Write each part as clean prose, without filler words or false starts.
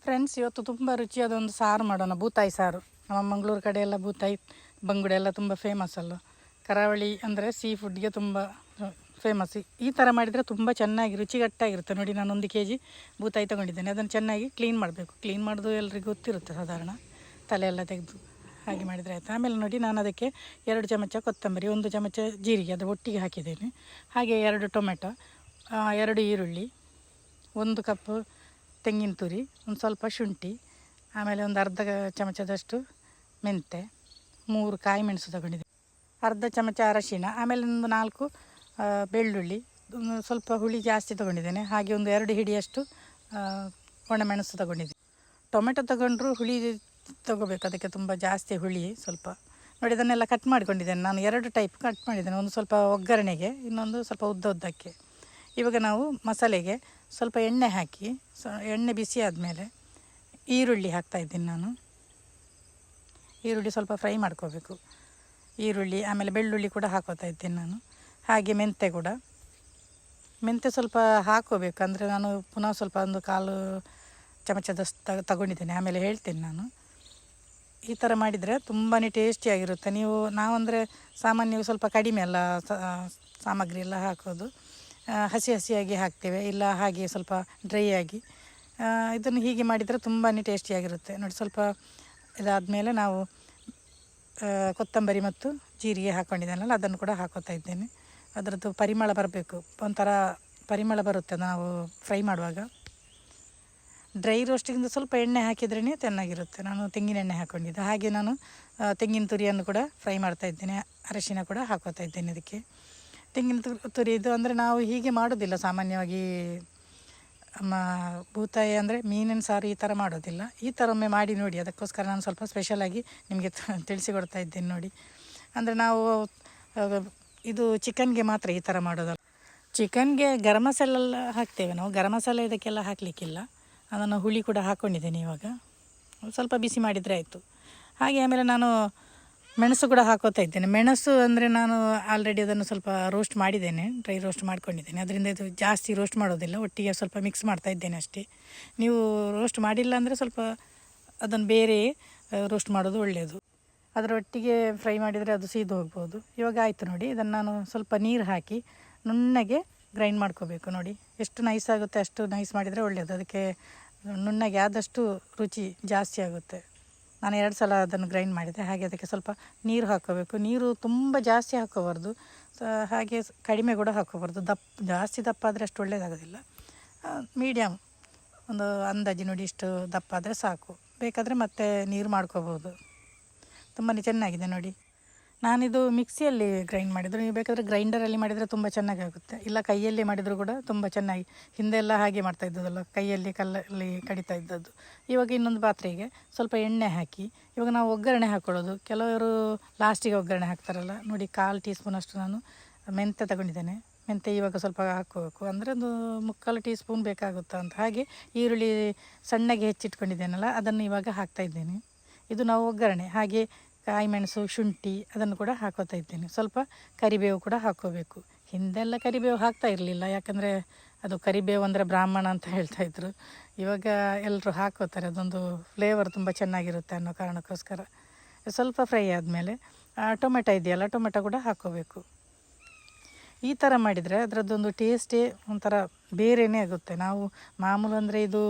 Friends, ಇವತ್ತು ತುಂಬ ರುಚಿಯಾದ ಒಂದು ಸಾರು ಮಾಡೋಣ. ಬೂತಾಯಿ ಸಾರು. ನಮ್ಮ ಮಂಗಳೂರು ಕಡೆ ಎಲ್ಲ ಬೂತಾಯಿ ಬಂಗುಡೆ ಎಲ್ಲ ತುಂಬ ಫೇಮಸ್ ಅಲ್ಲ. ಕರಾವಳಿ ಅಂದರೆ ಸೀ ಫುಡ್ಗೆ ತುಂಬ ಫೇಮಸ್. ಈ ಥರ ಮಾಡಿದರೆ ತುಂಬ ಚೆನ್ನಾಗಿ ರುಚಿಗಟ್ಟಾಗಿರುತ್ತೆ. ನೋಡಿ, ನಾನು 1 kg ಬೂತಾಯಿ ತೊಗೊಂಡಿದ್ದೇನೆ. ಅದನ್ನು ಚೆನ್ನಾಗಿ ಕ್ಲೀನ್ ಮಾಡಬೇಕು. ಕ್ಲೀನ್ ಮಾಡೋದು ಎಲ್ರಿಗೂ ಗೊತ್ತಿರುತ್ತೆ ಸಾಧಾರಣ, ತಲೆ ಎಲ್ಲ ತೆಗೆದು ಹಾಗೆ ಮಾಡಿದರೆ ಆಯಿತು. ಆಮೇಲೆ ನೋಡಿ, ನಾನು ಅದಕ್ಕೆ 2 ಚಮಚ ಕೊತ್ತಂಬರಿ, 1 ಚಮಚ ಜೀರಿಗೆ ಅದರ ಒಟ್ಟಿಗೆ ಹಾಕಿದ್ದೇನೆ. ಹಾಗೆ 2 ಟೊಮೆಟೊ, 2 ಈರುಳ್ಳಿ, 1 ಕಪ್ ತೆಂಗಿನ ತುರಿ, ಒಂದು ಸ್ವಲ್ಪ ಶುಂಠಿ, ಆಮೇಲೆ ಒಂದು ಅರ್ಧ ಚಮಚದಷ್ಟು ಮೆಂತೆ, 3 ಕಾಯಿ ಮೆಣಸು ತಗೊಂಡಿದ್ದೆ, ಅರ್ಧ ಚಮಚ ಅರಶಿನ, ಆಮೇಲೆ ಒಂದು 4 ಬೆಳ್ಳುಳ್ಳಿ, ಸ್ವಲ್ಪ ಹುಳಿ ಜಾಸ್ತಿ ತೊಗೊಂಡಿದ್ದೇನೆ. ಹಾಗೆ ಒಂದು 2 ಹಿಡಿಯಷ್ಟು ಒಣಮೆಣಸು ತೊಗೊಂಡಿದ್ದೆ. ಟೊಮೆಟೊ ತೊಗೊಂಡ್ರು ಹುಳಿ ತೊಗೋಬೇಕು, ಅದಕ್ಕೆ ತುಂಬ ಜಾಸ್ತಿ ಹುಳಿ ಸ್ವಲ್ಪ. ನೋಡಿ, ಅದನ್ನೆಲ್ಲ ಕಟ್ ಮಾಡ್ಕೊಂಡಿದ್ದೇನೆ. ನಾನು 2 ಟೈಪ್ ಕಟ್ ಮಾಡಿದ್ದೇನೆ. ಒಂದು ಸ್ವಲ್ಪ ಒಗ್ಗರಣೆಗೆ, ಇನ್ನೊಂದು ಸ್ವಲ್ಪ ಉದ್ದಕ್ಕೆ. ಇವಾಗ ನಾವು ಮಸಾಲೆಗೆ ಸ್ವಲ್ಪ ಎಣ್ಣೆ ಹಾಕಿ, ಎಣ್ಣೆ ಬಿಸಿ ಆದಮೇಲೆ ಈರುಳ್ಳಿ ಹಾಕ್ತಾಯಿದ್ದೀನಿ ನಾನು. ಈರುಳ್ಳಿ ಸ್ವಲ್ಪ ಫ್ರೈ ಮಾಡ್ಕೋಬೇಕು. ಈರುಳ್ಳಿ ಆಮೇಲೆ ಬೆಳ್ಳುಳ್ಳಿ ಕೂಡ ಹಾಕೋತಾ ಇದ್ದೀನಿ ನಾನು. ಹಾಗೆ ಮೆಂತೆ ಕೂಡ, ಮೆಂತೆ ಸ್ವಲ್ಪ ಹಾಕೋಬೇಕು. ಅಂದರೆ ನಾನು ಪುನಃ ಸ್ವಲ್ಪ ಒಂದು 1/4 ಚಮಚದಷ್ಟು ತಗೊಂಡಿದ್ದೇನೆ, ಆಮೇಲೆ ಹೇಳ್ತೇನೆ ನಾನು. ಈ ಥರ ಮಾಡಿದರೆ ತುಂಬಾ ಟೇಸ್ಟಿಯಾಗಿರುತ್ತೆ. ನಾವಂದರೆ ಸಾಮಾನ್ಯವಾಗಿ ಸ್ವಲ್ಪ ಕಡಿಮೆ ಅಲ್ಲ ಸಾಮಗ್ರಿ ಎಲ್ಲ ಹಾಕೋದು, ಹಸಿಯಾಗಿ ಹಾಕ್ತೇವೆ, ಇಲ್ಲ ಹಾಗೆ ಸ್ವಲ್ಪ ಡ್ರೈ ಆಗಿ. ಇದನ್ನು ಹೀಗೆ ಮಾಡಿದರೆ ತುಂಬಾ ಟೇಸ್ಟಿಯಾಗಿರುತ್ತೆ. ನೋಡಿ, ಸ್ವಲ್ಪ ಇದಾದಮೇಲೆ ನಾವು ಕೊತ್ತಂಬರಿ ಮತ್ತು ಜೀರಿಗೆ ಹಾಕ್ಕೊಂಡಿದ್ದೇನಲ್ಲ, ಅದನ್ನು ಕೂಡ ಹಾಕೋತಾ ಇದ್ದೇನೆ. ಅದರದ್ದು ಪರಿಮಳ ಬರಬೇಕು, ಒಂಥರ ಪರಿಮಳ ಬರುತ್ತೆ ನಾವು ಫ್ರೈ ಮಾಡುವಾಗ. ಡ್ರೈ ರೋಸ್ಟಿಗಿಂತ ಸ್ವಲ್ಪ ಎಣ್ಣೆ ಹಾಕಿದ್ರೇ ಚೆನ್ನಾಗಿರುತ್ತೆ. ನಾನು ತೆಂಗಿನ ಎಣ್ಣೆ ಹಾಕ್ಕೊಂಡಿದ್ದೆ. ಹಾಗೆ ನಾನು ತೆಂಗಿನ ತುರಿಯನ್ನು ಕೂಡ ಫ್ರೈ ಮಾಡ್ತಾ ಇದ್ದೇನೆ. ಅರಶಿನ ಕೂಡ ಹಾಕೋತಾ ಇದ್ದೇನೆ ಇದಕ್ಕೆ. ತೆಂಗಿನ ತುರಿ ಇದು ಅಂದರೆ ನಾವು ಹೀಗೆ ಮಾಡೋದಿಲ್ಲ ಸಾಮಾನ್ಯವಾಗಿ. ಬೂತಾಯಿ ಅಂದರೆ ಮೀನಿನ ಸಾರು ಈ ಥರ ಮಾಡೋದಿಲ್ಲ. ಈ ಥರ ಒಮ್ಮೆ ಮಾಡಿ ನೋಡಿ. ಅದಕ್ಕೋಸ್ಕರ ನಾನು ಸ್ವಲ್ಪ ಸ್ಪೆಷಲಾಗಿ ನಿಮಗೆ ತಿಳಿಸಿಕೊಡ್ತಾ ಇದ್ದೇನೆ ನೋಡಿ. ಅಂದರೆ ನಾವು ಇದು ಚಿಕನ್ಗೆ ಮಾತ್ರ ಈ ಥರ ಮಾಡೋದಲ್ಲ. ಚಿಕನ್ಗೆ ಗರಂ ಮಸಾಲೆಲ್ಲ ಹಾಕ್ತೇವೆ ನಾವು. ಗರಂ ಮಸಾಲೆ ಇದಕ್ಕೆಲ್ಲ ಹಾಕಲಿಕ್ಕಿಲ್ಲ. ಅದನ್ನು ಹುಳಿ ಕೂಡ ಹಾಕ್ಕೊಂಡಿದ್ದೇನೆ. ಇವಾಗ ಸ್ವಲ್ಪ ಬಿಸಿ ಮಾಡಿದರೆ ಆಯಿತು. ಹಾಗೆ ಆಮೇಲೆ ನಾನು ಮೆಣಸು ಕೂಡ ಹಾಕೋತಾ ಇದ್ದೇನೆ. ಮೆಣಸು ಅಂದರೆ ನಾನು ಆಲ್ರೆಡಿ ಅದನ್ನು ಸ್ವಲ್ಪ ರೋಸ್ಟ್ ಮಾಡಿದ್ದೇನೆ, ಡ್ರೈ ರೋಸ್ಟ್ ಮಾಡ್ಕೊಂಡಿದ್ದೇನೆ. ಅದರಿಂದ ಇದು ಜಾಸ್ತಿ ರೋಸ್ಟ್ ಮಾಡೋದಿಲ್ಲ, ಒಟ್ಟಿಗೆ ಸ್ವಲ್ಪ ಮಿಕ್ಸ್ ಮಾಡ್ತಾ ಇದ್ದೇನೆ ಅಷ್ಟೇ. ನೀವು ರೋಸ್ಟ್ ಮಾಡಿಲ್ಲ ಅಂದರೆ ಸ್ವಲ್ಪ ಅದನ್ನು ಬೇರೆ ರೋಸ್ಟ್ ಮಾಡೋದು ಒಳ್ಳೆಯದು. ಅದರ ಒಟ್ಟಿಗೆ ಫ್ರೈ ಮಾಡಿದರೆ ಅದು ಸೀದು ಹೋಗ್ಬೋದು. ಇವಾಗ ಆಯಿತು ನೋಡಿ. ಇದನ್ನು ನಾನು ಸ್ವಲ್ಪ ನೀರು ಹಾಕಿ ನುಣ್ಣಗೆ ಗ್ರೈಂಡ್ ಮಾಡ್ಕೋಬೇಕು. ನೋಡಿ, ಎಷ್ಟು ನೈಸ್ ಆಗುತ್ತೆ ಅಷ್ಟು ನೈಸ್ ಮಾಡಿದರೆ ಒಳ್ಳೆಯದು. ಅದಕ್ಕೆ ನುಣ್ಣಗೆ ಆದಷ್ಟು ರುಚಿ ಜಾಸ್ತಿ ಆಗುತ್ತೆ. ನಾನು 2 ಸಲ ಅದನ್ನು ಗ್ರೈಂಡ್ ಮಾಡಿದೆ. ಹಾಗೆ ಅದಕ್ಕೆ ಸ್ವಲ್ಪ ನೀರು ಹಾಕ್ಕೋಬೇಕು. ನೀರು ತುಂಬ ಜಾಸ್ತಿ ಹಾಕ್ಕೋಬಾರ್ದು, ಹಾಗೆ ಕಡಿಮೆ ಕೂಡ ಹಾಕ್ಕೋಬಾರ್ದು. ಜಾಸ್ತಿ ದಪ್ಪ ಆದರೆ ಅಷ್ಟು ಒಳ್ಳೆಯದಾಗೋದಿಲ್ಲ. ಮೀಡಿಯಮ್ ಒಂದು ಅಂದಾಜು ನೋಡಿ, ಇಷ್ಟು ದಪ್ಪ ಆದರೆ ಸಾಕು. ಬೇಕಾದರೆ ಮತ್ತೆ ನೀರು ಮಾಡ್ಕೋಬೋದು. ತುಂಬಾ ಚೆನ್ನಾಗಿದೆ ನೋಡಿ. ನಾನಿದು ಮಿಕ್ಸಿಯಲ್ಲಿ ಗ್ರೈಂಡ್ ಮಾಡಿದ್ರು. ನೀವು ಬೇಕಾದರೆ ಗ್ರೈಂಡರಲ್ಲಿ ಮಾಡಿದರೆ ತುಂಬ ಚೆನ್ನಾಗಾಗುತ್ತೆ, ಇಲ್ಲ ಕೈಯಲ್ಲಿ ಮಾಡಿದರೂ ಕೂಡ ತುಂಬ ಚೆನ್ನಾಗಿ. ಹಿಂದೆಲ್ಲ ಹಾಗೆ ಮಾಡ್ತಾ ಇದ್ದದಲ್ಲ, ಕೈಯಲ್ಲಿ ಕಲ್ಲಲ್ಲಿ ಕಡಿತಾ ಇದ್ದದ್ದು. ಇವಾಗ ಇನ್ನೊಂದು ಪಾತ್ರೆಗೆ ಸ್ವಲ್ಪ ಎಣ್ಣೆ ಹಾಕಿ ಇವಾಗ ನಾವು ಒಗ್ಗರಣೆ ಹಾಕ್ಕೊಳ್ಳೋದು. ಕೆಲವರು ಲಾಸ್ಟಿಗೆ ಒಗ್ಗರಣೆ ಹಾಕ್ತಾರಲ್ಲ ನೋಡಿ. 1/4 ಟೀ ಸ್ಪೂನಷ್ಟು ನಾನು ಮೆಂತೆ ತಗೊಂಡಿದ್ದೇನೆ. ಮೆಂತೆ ಇವಾಗ ಸ್ವಲ್ಪ ಹಾಕ್ಕೋಬೇಕು, ಅಂದರೆ ಒಂದು 3/4 ಟೀ ಸ್ಪೂನ್ ಬೇಕಾಗುತ್ತಾ ಅಂತ. ಹಾಗೆ ಈರುಳ್ಳಿ ಸಣ್ಣಗೆ ಹೆಚ್ಚಿಟ್ಕೊಂಡಿದ್ದೇನಲ್ಲ, ಅದನ್ನು ಇವಾಗ ಹಾಕ್ತಾಯಿದ್ದೇನೆ. ಇದು ನಾವು ಒಗ್ಗರಣೆ. ಹಾಗೆ ಕಾಯಿ ಮೆಣಸು, ಶುಂಠಿ ಅದನ್ನು ಕೂಡ ಹಾಕೋತಾ ಇದ್ದೇನೆ. ಸ್ವಲ್ಪ ಕರಿಬೇವು ಕೂಡ ಹಾಕ್ಕೋಬೇಕು. ಹಿಂದೆಲ್ಲ ಕರಿಬೇವು ಹಾಕ್ತಾ ಇರಲಿಲ್ಲ, ಯಾಕಂದರೆ ಅದು ಕರಿಬೇವು ಅಂದರೆ ಬ್ರಾಹ್ಮಣ ಅಂತ ಹೇಳ್ತಾಯಿದ್ರು. ಇವಾಗ ಎಲ್ಲರೂ ಹಾಕೋತಾರೆ, ಅದೊಂದು ಫ್ಲೇವರ್ ತುಂಬ ಚೆನ್ನಾಗಿರುತ್ತೆ ಅನ್ನೋ ಕಾರಣಕ್ಕೋಸ್ಕರ. ಸ್ವಲ್ಪ ಫ್ರೈ ಆದಮೇಲೆ ಟೊಮೆಟೊ ಇದೆಯಲ್ಲ, ಟೊಮೆಟೊ ಕೂಡ ಹಾಕ್ಕೋಬೇಕು. ಈ ಥರ ಮಾಡಿದರೆ ಅದರದ್ದೊಂದು ಟೇಸ್ಟೇ ಒಂಥರ ಬೇರೆಯೇ ಆಗುತ್ತೆ. ನಾವು ಮಾಮೂಲು ಅಂದರೆ ಇದು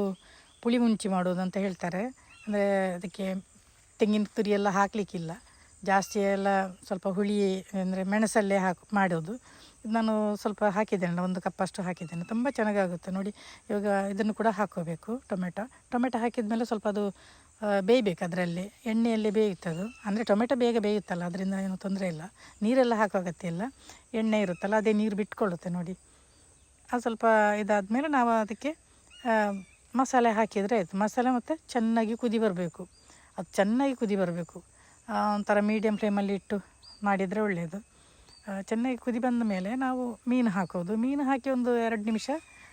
ಪುಳಿ ಮುಂಚಿ ಮಾಡೋದು ಅಂತ ಹೇಳ್ತಾರೆ. ಅಂದರೆ ಅದಕ್ಕೆ ತೆಂಗಿನ ತುರಿ ಎಲ್ಲ ಹಾಕಲಿಕ್ಕಿಲ್ಲ, ಜಾಸ್ತಿ ಎಲ್ಲ ಸ್ವಲ್ಪ ಹುಳಿ ಅಂದರೆ ಮೆಣಸಲ್ಲೇ ಮಾಡೋದು. ನಾನು ಸ್ವಲ್ಪ ಹಾಕಿದ್ದೇನೆ, 1 ಕಪ್ಪಷ್ಟು ಹಾಕಿದ್ದೇನೆ. ತುಂಬ ಚೆನ್ನಾಗಾಗುತ್ತೆ ನೋಡಿ. ಇವಾಗ ಇದನ್ನು ಕೂಡ ಹಾಕ್ಕೋಬೇಕು. ಟೊಮೆಟೊ ಹಾಕಿದ ಮೇಲೆ ಸ್ವಲ್ಪ ಅದು ಬೇಯಬೇಕು. ಅದರಲ್ಲಿ ಎಣ್ಣೆಯಲ್ಲಿ ಬೇಯುತ್ತದು. ಅಂದರೆ ಟೊಮೆಟೊ ಬೇಗ ಬೇಯುತ್ತಲ್ಲ, ಅದರಿಂದ ಏನು ತೊಂದರೆ ಇಲ್ಲ. ನೀರೆಲ್ಲ ಹಾಕೋ ಅಗತ್ಯ ಇಲ್ಲ, ಎಣ್ಣೆ ಇರುತ್ತಲ್ಲ ಅದೇ ನೀರು ಬಿಟ್ಕೊಳ್ಳುತ್ತೆ ನೋಡಿ. ಅದು ಸ್ವಲ್ಪ ಇದಾದಮೇಲೆ ನಾವು ಅದಕ್ಕೆ ಮಸಾಲೆ ಹಾಕಿದರೆ ಆಯಿತು. ಮಸಾಲೆ ಮತ್ತು ಚೆನ್ನಾಗಿ ಕುದಿ ಬರಬೇಕು. ಅದು ಚೆನ್ನಾಗಿ ಕುದಿ ಬರಬೇಕು. ಒಂಥರ ಮೀಡಿಯಮ್ ಫ್ಲೇಮಲ್ಲಿ ಇಟ್ಟು ಮಾಡಿದರೆ ಒಳ್ಳೆಯದು. ಚೆನ್ನಾಗಿ ಕುದಿ ಬಂದ ಮೇಲೆ ನಾವು ಮೀನು ಹಾಕೋದು. ಮೀನು ಹಾಕಿ ಒಂದು 2 ನಿಮಿಷ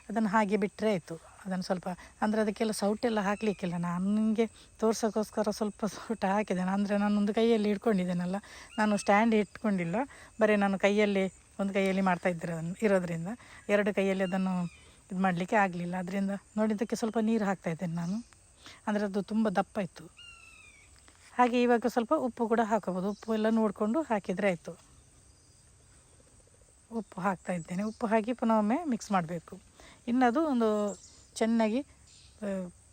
ಅದನ್ನು ಹಾಗೆ ಬಿಟ್ಟರೆ ಆಯಿತು. ಅದನ್ನು ಸ್ವಲ್ಪ ಅಂದರೆ ಅದಕ್ಕೆಲ್ಲ ಸೌಟೆಲ್ಲ ಹಾಕಲಿಕ್ಕಿಲ್ಲ. ನಾನು ನಿಮಗೆ ತೋರ್ಸೋಕ್ಕೋಸ್ಕರ ಸ್ವಲ್ಪ ಸೌಟ ಹಾಕಿದ್ದೇನೆ. ಅಂದರೆ ನಾನೊಂದು ಕೈಯಲ್ಲಿ ಇಟ್ಕೊಂಡಿದ್ದೇನಲ್ಲ, ನಾನು ಸ್ಟ್ಯಾಂಡ್ ಇಟ್ಕೊಂಡಿಲ್ಲ, ಬರೀ ನಾನು ಒಂದು ಕೈಯಲ್ಲಿ ಮಾಡ್ತಾ ಇರೋದ್ರಿಂದ 2 ಕೈಯಲ್ಲಿ ಅದನ್ನು ಇದು ಮಾಡಲಿಕ್ಕೆ ಆಗಲಿಲ್ಲ. ಅದರಿಂದ ನೋಡಿದ್ದಕ್ಕೆ ಸ್ವಲ್ಪ ನೀರು ಹಾಕ್ತಾಯಿದ್ದೇನೆ ನಾನು. ಅಂದರೆ ಅದು ತುಂಬ ದಪ್ಪ ಇತ್ತು. ಹಾಗೆ ಇವಾಗ ಸ್ವಲ್ಪ ಉಪ್ಪು ಕೂಡ ಹಾಕೋಬೋದು. ಉಪ್ಪು ಎಲ್ಲ ನೋಡಿಕೊಂಡು ಹಾಕಿದರೆ ಆಯಿತು. ಉಪ್ಪು ಹಾಕ್ತಾ ಇದ್ದೇನೆ. ಉಪ್ಪು ಹಾಕಿ ಪುನಃ ಒಮ್ಮೆ ಮಿಕ್ಸ್ ಮಾಡಬೇಕು. ಇನ್ನದು ಒಂದು ಚೆನ್ನಾಗಿ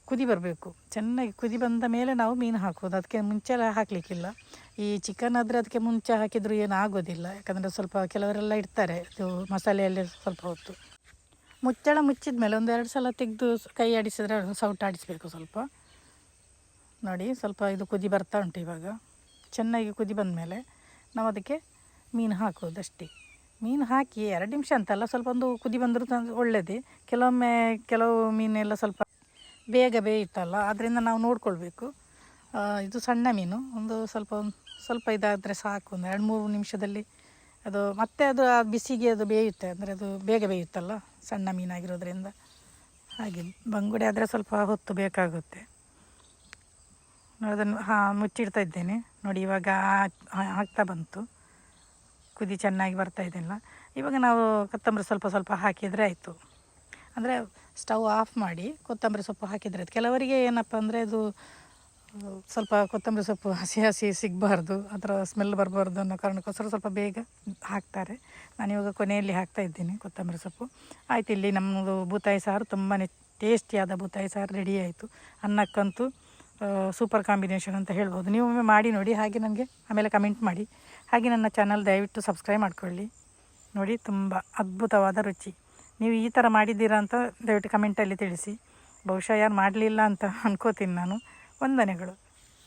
ಕುದಿ ಬರಬೇಕು. ಚೆನ್ನಾಗಿ ಕುದಿ ಬಂದ ಮೇಲೆ ನಾವು ಮೀನು ಹಾಕೋದು. ಅದಕ್ಕೆ ಮುಂಚೆ ಎಲ್ಲ ಹಾಕಲಿಕ್ಕಿಲ್ಲ. ಈ ಚಿಕನ್ ಆದರೆ ಅದಕ್ಕೆ ಮುಂಚೆ ಹಾಕಿದರೂ ಏನು ಆಗೋದಿಲ್ಲ. ಯಾಕಂದರೆ ಸ್ವಲ್ಪ ಕೆಲವರೆಲ್ಲ ಇಡ್ತಾರೆ ಇದು ಮಸಾಲೆಯಲ್ಲಿ ಸ್ವಲ್ಪ ಹೊತ್ತು. ಮುಚ್ಚಳ ಮುಚ್ಚಿದ ಮೇಲೆ 1-2 ಸಲ ತೆಗೆದು ಕೈ ಆಡಿಸಿದ್ರೆ ಸೌಟ್ ಆಡಿಸಬೇಕು ಸ್ವಲ್ಪ. ನೋಡಿ ಸ್ವಲ್ಪ ಇದು ಕುದಿ ಬರ್ತಾ ಉಂಟು. ಇವಾಗ ಚೆನ್ನಾಗಿ ಕುದಿ ಬಂದ ಮೇಲೆ ನಾವು ಅದಕ್ಕೆ ಮೀನು ಹಾಕೋದಷ್ಟೇ. ಮೀನು ಹಾಕಿ 2 ನಿಮಿಷ ಅಂತಲ್ಲ, ಸ್ವಲ್ಪ ಒಂದು ಕುದಿ ಬಂದರೂ ಒಳ್ಳೆಯದೇ. ಕೆಲವೊಮ್ಮೆ ಕೆಲವು ಮೀನೆಲ್ಲ ಸ್ವಲ್ಪ ಬೇಗ ಬೇಯುತ್ತಲ್ಲ, ಅದರಿಂದ ನಾವು ನೋಡ್ಕೊಳ್ಬೇಕು. ಇದು ಸಣ್ಣ ಮೀನು, ಒಂದು ಸ್ವಲ್ಪ ಇದಾದರೆ ಸಾಕು. ಒಂದು 2-3 ನಿಮಿಷದಲ್ಲಿ ಅದು ಮತ್ತೆ ಅದು ಆ ಬಿಸಿಗೆ ಅದು ಬೇಯುತ್ತೆ. ಅಂದರೆ ಅದು ಬೇಗ ಬೇಯುತ್ತಲ್ಲ ಸಣ್ಣ ಮೀನಾಗಿರೋದ್ರಿಂದ. ಹಾಗೆ ಬಂಗುಡೆ ಆದರೆ ಸ್ವಲ್ಪ ಹೊತ್ತು ಬೇಕಾಗುತ್ತೆ. ಅದನ್ನು ಮುಚ್ಚಿಡ್ತಾ ಇದ್ದೇನೆ. ನೋಡಿ ಇವಾಗ ಆಗ್ತಾ ಬಂತು, ಕುದಿ ಚೆನ್ನಾಗಿ ಬರ್ತಾ ಇದೆಲ್ಲ. ಇವಾಗ ನಾವು ಕೊತ್ತಂಬರಿ ಸ್ವಲ್ಪ ಹಾಕಿದರೆ ಆಯಿತು. ಅಂದರೆ ಸ್ಟವ್ ಆಫ್ ಮಾಡಿ ಕೊತ್ತಂಬರಿ ಸೊಪ್ಪು ಹಾಕಿದರೆ ಆಯಿತು. ಕೆಲವರಿಗೆ ಏನಪ್ಪ ಅಂದರೆ ಅದು ಸ್ವಲ್ಪ ಕೊತ್ತಂಬರಿ ಸೊಪ್ಪು ಹಸಿ ಸಿಗಬಾರ್ದು, ಅದರ ಸ್ಮೆಲ್ ಬರಬಾರ್ದು ಅನ್ನೋ ಕಾರಣಕ್ಕೋಸ್ಕರ ಸ್ವಲ್ಪ ಬೇಗ ಹಾಕ್ತಾರೆ. ನಾನಿವಾಗ ಕೊನೆಯಲ್ಲಿ ಹಾಕ್ತಾ ಇದ್ದೀನಿ ಕೊತ್ತಂಬರಿ ಸೊಪ್ಪು. ಆಯಿತು, ಇಲ್ಲಿ ನಮ್ಮದು ಬೂತಾಯಿ ಸಾರು ತುಂಬಾ ಟೇಸ್ಟಿಯಾದ ಬೂತಾಯಿ ಸಾರು ರೆಡಿ ಆಯಿತು. ಅನ್ನಕ್ಕಂತೂ ಸೂಪರ್ ಕಾಂಬಿನೇಷನ್ ಅಂತ ಹೇಳ್ಬೋದು. ನೀವು ಒಮ್ಮೆ ಮಾಡಿ ನೋಡಿ, ಹಾಗೆ ನನಗೆ ಆಮೇಲೆ ಕಮೆಂಟ್ ಮಾಡಿ. ಹಾಗೆ ನನ್ನ ಚಾನಲ್ ದಯವಿಟ್ಟು ಸಬ್ಸ್ಕ್ರೈಬ್ ಮಾಡ್ಕೊಳ್ಳಿ. ನೋಡಿ ತುಂಬ ಅದ್ಭುತವಾದ ರುಚಿ. ನೀವು ಈ ಥರ ಮಾಡಿದ್ದೀರಾ ಅಂತ ದಯವಿಟ್ಟು ಕಮೆಂಟಲ್ಲಿ ತಿಳಿಸಿ. ಬಹುಶಃ ಯಾರು ಮಾಡಲಿಲ್ಲ ಅಂತ ಅನ್ಕೋತೀನಿ ನಾನು. ವಂದನೆಗಳು.